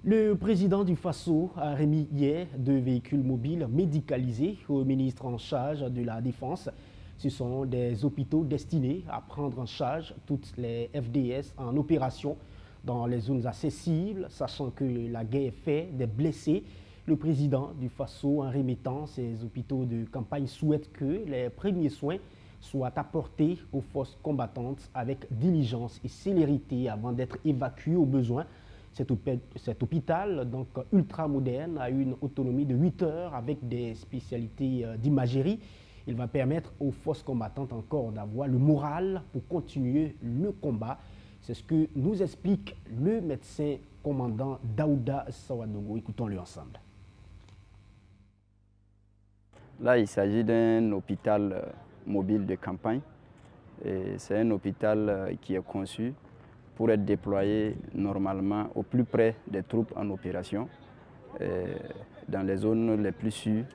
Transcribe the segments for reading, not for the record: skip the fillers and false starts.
Le président du Faso a remis hier 2 véhicules mobiles médicalisés au ministre en charge de la Défense. Ce sont des hôpitaux destinés à prendre en charge toutes les FDS en opération dans les zones accessibles, sachant que la guerre fait des blessés. Le président du Faso, en remettant ces hôpitaux de campagne, souhaite que les premiers soins soient apportés aux forces combattantes avec diligence et célérité avant d'être évacués au besoin. Cet hôpital, donc ultra moderne, a une autonomie de 8 heures avec des spécialités d'imagerie. Il va permettre aux forces combattantes encore d'avoir le moral pour continuer le combat. C'est ce que nous explique le médecin commandant Daouda Sawadogo. Écoutons-le ensemble. Là, il s'agit d'un hôpital mobile de campagne. C'est un hôpital qui est conçu pour être déployé normalement au plus près des troupes en opération, dans les zones les plus sûres,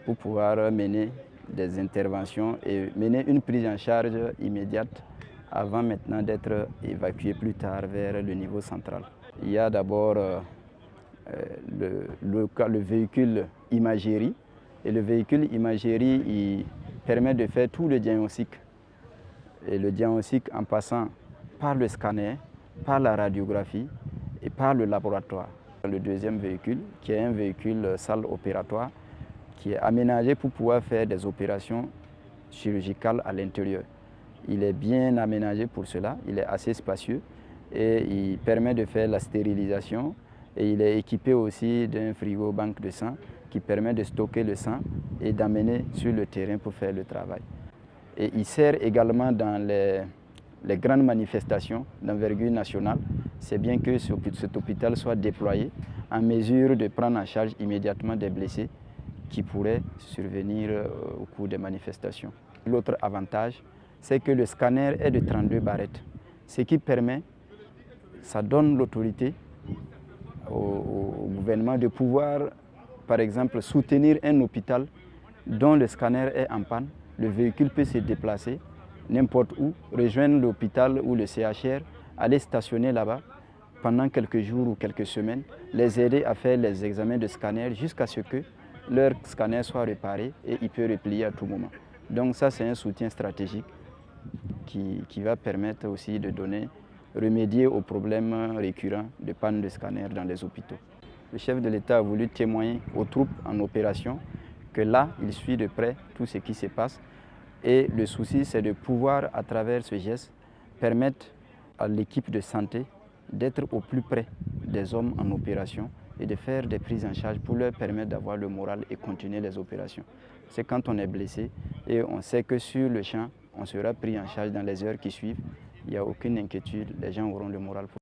pour pouvoir mener des interventions et mener une prise en charge immédiate avant maintenant d'être évacué plus tard vers le niveau central. Il y a d'abord le véhicule imagerie, et le véhicule imagerie il permet de faire tout le diagnostic, et le diagnostic en passant par le scanner, par la radiographie et par le laboratoire. Le deuxième véhicule, qui est un véhicule salle opératoire, qui est aménagé pour pouvoir faire des opérations chirurgicales à l'intérieur. Il est bien aménagé pour cela, il est assez spacieux et il permet de faire la stérilisation, et il est équipé aussi d'un frigo banque de sang qui permet de stocker le sang et d'amener sur le terrain pour faire le travail. Et il sert également dans les grandes manifestations d'envergure nationale. C'est bien que cet hôpital soit déployé en mesure de prendre en charge immédiatement des blessés qui pourraient survenir au cours des manifestations. L'autre avantage, c'est que le scanner est de 32 barrettes, ce qui permet, ça donne l'autorité au gouvernement de pouvoir, par exemple, soutenir un hôpital dont le scanner est en panne. Le véhicule peut se déplacer n'importe où, rejoindre l'hôpital ou le CHR, aller stationner là-bas pendant quelques jours ou quelques semaines, les aider à faire les examens de scanner jusqu'à ce que leur scanner soit réparé et il peut replier à tout moment. Donc ça, c'est un soutien stratégique qui va permettre aussi de remédier aux problèmes récurrents de panne de scanner dans les hôpitaux. Le chef de l'État a voulu témoigner aux troupes en opération que là, il suit de près tout ce qui se passe. Et le souci, c'est de pouvoir, à travers ce geste, permettre à l'équipe de santé d'être au plus près des hommes en opération et de faire des prises en charge pour leur permettre d'avoir le moral et continuer les opérations. C'est quand on est blessé et on sait que sur le champ, on sera pris en charge dans les heures qui suivent. Il n'y a aucune inquiétude, les gens auront le moral pour